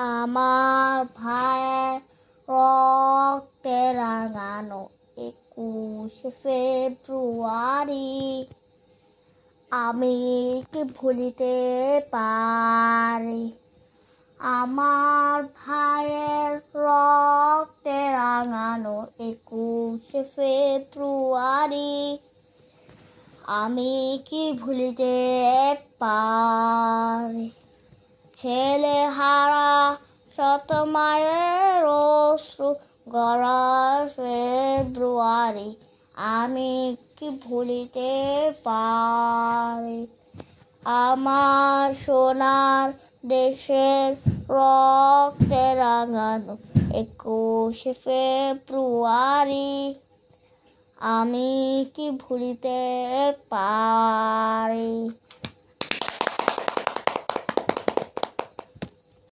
আমার ভাইয়ের রক্তে রাঙানো 21শে ফেব্রুয়ারি আমি কি ভুলিতে পারি। আমার ভাইয়ের রক্তে রাঙানো 21শে ফেব্রুয়ারি আমি কি ভুলিতে পারি। ছেলে হারা শত মায়ের অশ্রু গড়ার ফেব্রুয়ারি আমি কি ভুলিতে পারি। আমার সোনার দেশের রক্তে রাঙানো 21শে ফেব্রুয়ারি আমি কি ভুলিতে পারি।